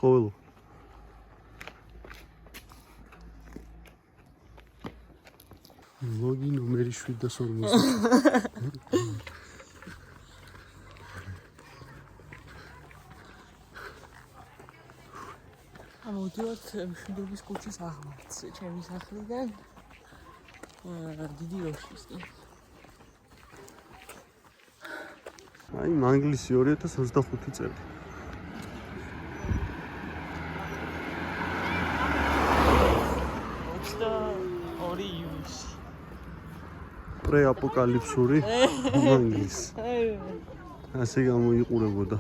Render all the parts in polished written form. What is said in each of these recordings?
ხოველო. ლოგი ნომერი 740. ამოდივართ მშვიდობის ქუჩის აღმართს, ჩემი სახლიდან დიდი როშისკი. აი, მანგლისი 2025 წელი. პრეაპოკალიფსური მანგლისი. ასე გამოიყურებოდა.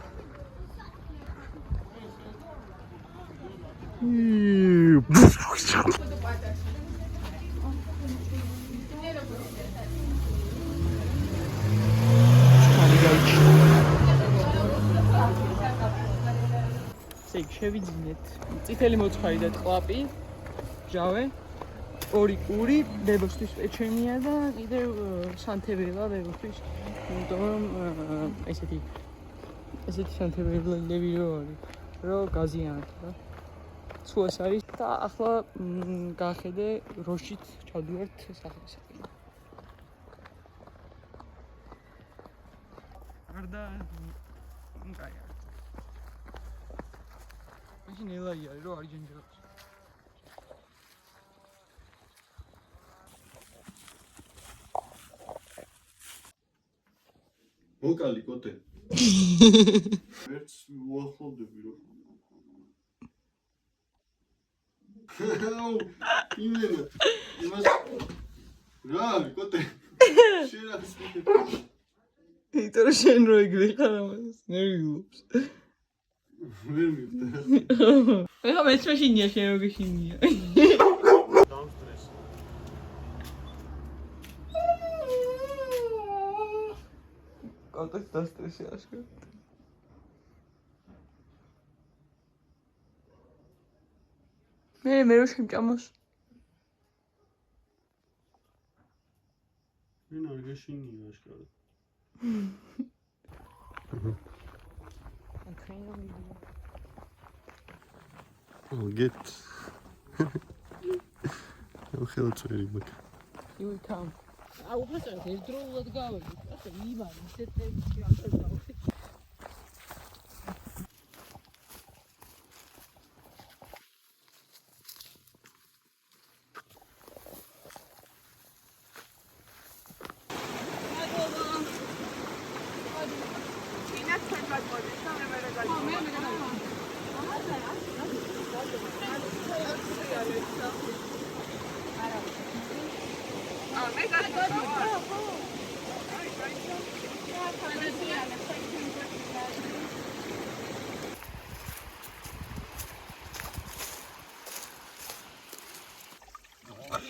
შევიძინეთ წითელი მოცხარი და ტყლაპი, ჟავე, ორი კური, დებოსთვის პეჩენია და კიდევ სანთებელა დებოსთვის, იმიტომ რომ ესეთი სანთებელები რო გაზიანოთ რა. სულას არის და ახლა გაახედე როშით ჩავდივართ სახლისაკენ. გარდა კაია. მაშინ ელაი არის რო არის ჯენჯერობს. მოკალი კოტე. ერთს უახლოვდები რო. იმენა. იმას რა კოტე. შენ რა ისე. იტრო შენ რო იგრი ხარ ამას ნერვიულობს. ვერ მივხვდი. ეხლა მეც მაშინია შენ რო გეშინია. დამსტრესი. კოტეს დასტრესი აშკარა. მე რო შემჭამოს. მენ არ გეშინია აშკარა. Oh, get. ხელწვერი მაგ. You will come. უბრალოდ ერთდროულად გავედი. ასე იმან ისეთ ტემპში აღწევდი.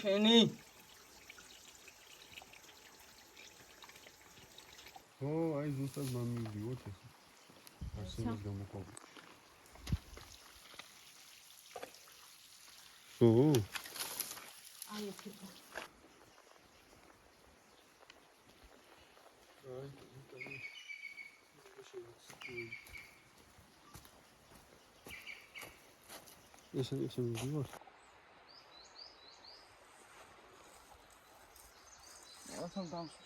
შენი აი ზუსტად მამივიდიოთ ახლა. არსენას გამოყავ. აი ეს იყო. ესე მივიდიოთ. Awesome dance.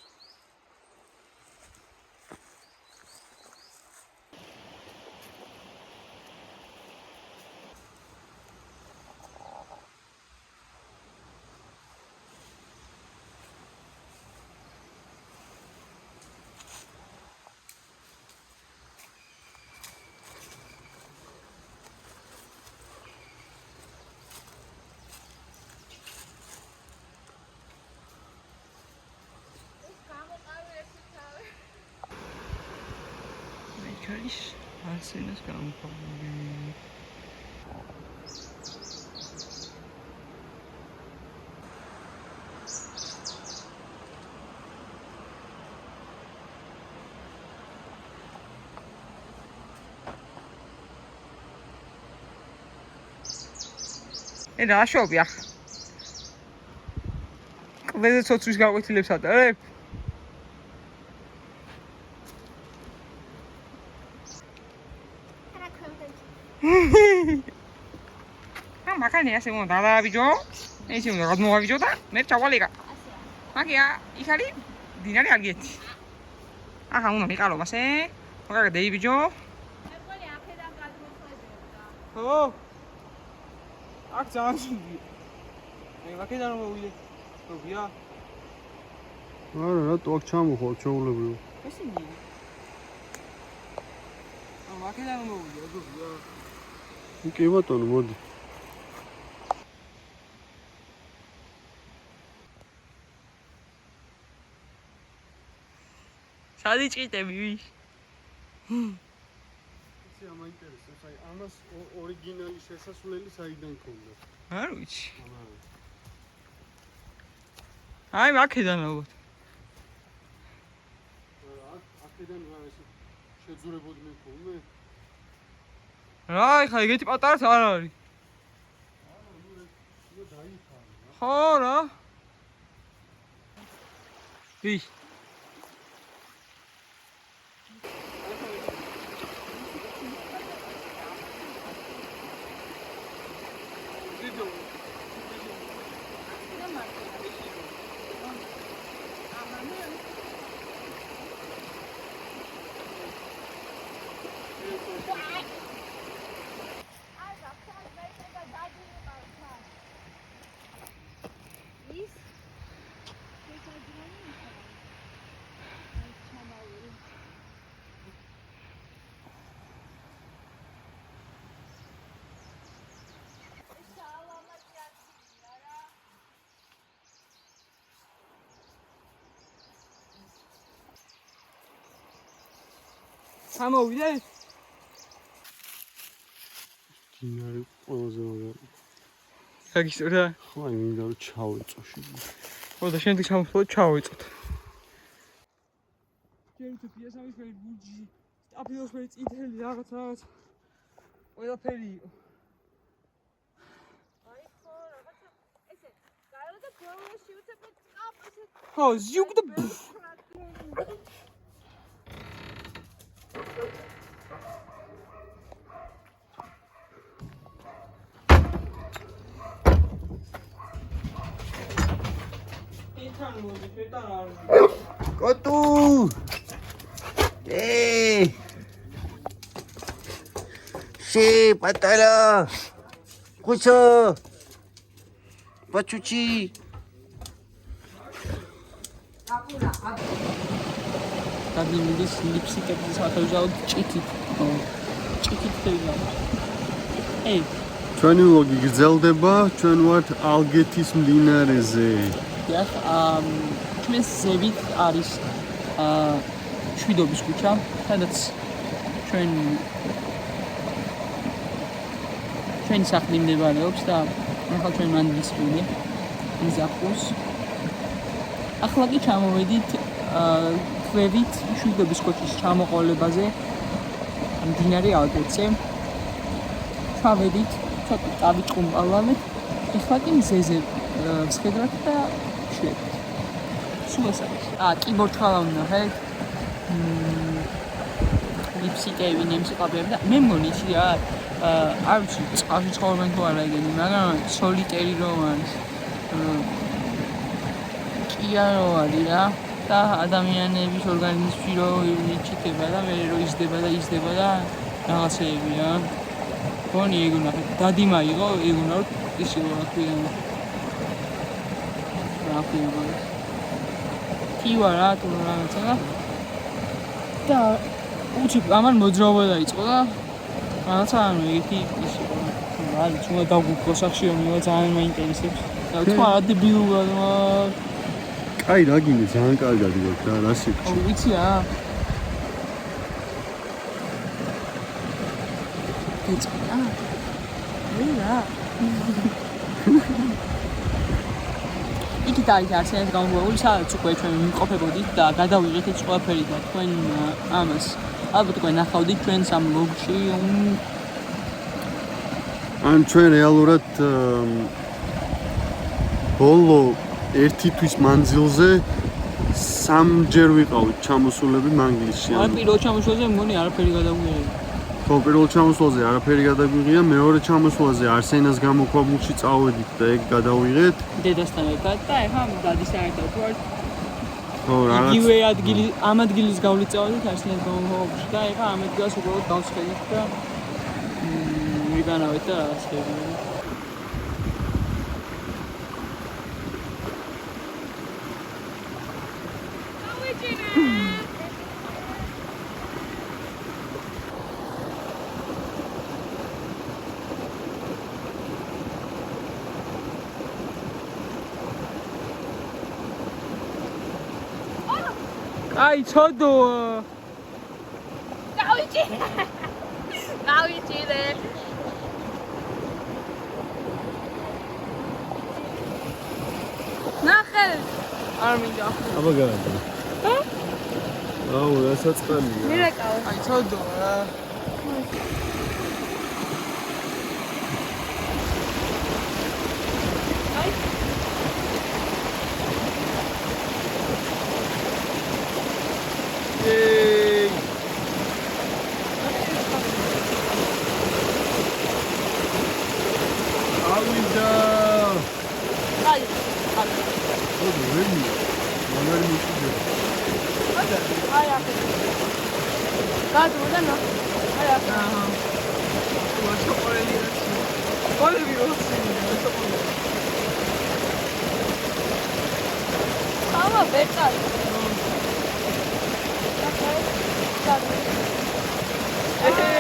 Arkadaş, Arsenal's გამოყავდი. რა შობია? ყველაზე ცოცხლის გაყვეთილებს ატარებ? მაგალია ასე უნდა დავაბიჯო. ესე უნდა გადმოვაბიჯო და მე ჩავალეკა. მაგია, იქ არის დინარი ალგეთი. ახლა უნდა მიყარო მასე. მაგალითად დაიბიჯო. მეგონი აქედან გადმოხვედებდა. ხო. აქ ძალიან სუნდია. მე აქედან რომ მოვიდე. როგორია? არა, რატო აქ ჩამოხვალ ჩაულებრივ. ესენი. აქედან რომ მოვიდე, როგორია? კი ბატონო, მოდი. სადი ჭიტები ვის? იცი რა მაინტერესებს, აი ამას ორიგინალი შესასვლელი საიდან ქონდა? არ ვიცი. ამა. აი აქედან ალბათ. აქედან რა ეს შეძურებოდნენ ხოლმე? რა, ხა ეგეთი პატარაც არ არის. არა, ნუ დაიფარა. ხო რა. ვის? სამოვიდე? დინარი ყველაზე მაგარი. გაგისურდა? ხო, აი მინდა რომ ჩავეწო შიგნით. ხო და შემდეგ ჩამოსვლა ჩავეწოთ. ჯერ თუ პიესამის ფერი ბურჯი, სტაფილოს ფერი წითელი რაღაც. ყველაფერი იყო. აი ხო, რაღაცა ესე გაიოდა ბოლოში უცებ წაფ ესე. ხო, ზიუგ და Kotu! Si patala! Kusa! Pachuchi! გადიმდის ლიფსიტების სათავჟაოდ ჭიქით. ჭიქით თელა. ეი, ჩვენი ვლოგი გრძელდება, ჩვენ ვართ ალგეთის მდინარეზე. დიახ, ჩვენს ზევით არის შვიდობის ქუჩა, სადაც ჩვენი სახლი მდებარეობს და ახლა ჩვენ მან ვისვიდე მიზახოს. ახლა კი ჩამოვედით ქვევით შვიდობის ქუჩის ჩამოყოლებაზე მდინარე ალგეთზე. ჩავედით, ცოტა დავიწყუმპალავეთ, ახლა კი მზეზე ვსხედრათ და შვედით. სულ ეს არის. კი მორჩხალა უნდა ხედ. ლიფსიტები, ნემსიყაბრები და მე მგონი იცი რა, არ ვიცი, წყალში ცხოვრობენ თუ არა ეგენი, მაგრამ სოლიტერი რომ არის. კია რო არის რა და ადამიანების ორგანიზმში რო იჩიტება და მე რო იზრდება და რაღაცეები რა. გონი ეგ უნდა დადიმა იყო, ეგ უნდა ისე რა ქვია. რა ქვია. კივა რა თუ რაღაცა და უჩი ამან მოძრაობა დაიწყო და რაღაცა ანუ ეგეთი ისე რა არის უნდა დაგუკლო სახშიო მე ძალიან მაინტერესებს და თუ არა დებილურად კაი რა გინდა ძალიან კარგად გქონდა რა რა სიკვდილი. ვიცი რა ეცკა რა იქით არის არსენად გამოვებული, სადაც უკვე ჩვენ ვიმყოფებოდით და გადავიღეთ ეს ყველაფერი და თქვენ ამას ალბათ უკვე ნახავდით ჩვენს ამ ვლოგში. ან ჩვენ რეალურად ბოლო 1 თვის მანძილზე 3 ჯერ ვიყავით ჩამოსულები მანგლისში. არ პირველ ჩამოშოზე მგონი არაფერი გადავიღე. ხო, პირველ ჩამოსვლაზე არაფერი გადაგვიღია, მეორე ჩამოსვლაზე არსენას გამოქვაბულში წავედით და ეგ გადავიღეთ. დედასთან ერთად და ეხლა დადისთან ერთად ვარ. ხო, რაღაც იგივე ადგილი, ამ ადგილის გავლით წავედით არსენას გამოქვაბულში და ეხლა ამ ადგილას უბრალოდ გავსხედით და ვიგანავით და რაღაც ხებია. აი, ცოდო. გავიჭირე. ნახე. არ მინდა. აბა გადა. აუ, რასაწყალია. მირეკავე. აი, ცოდო რა. Yay! ავიდა. აი. ო, ვენი. მაგარი მიწია. აი აქ. გადმოდა ნახე. აი აქ. აჰა. ვაშოპორელი რა. ყველები როცინია, ვაშოპორელი. ამა ბერტალი. ეჰე.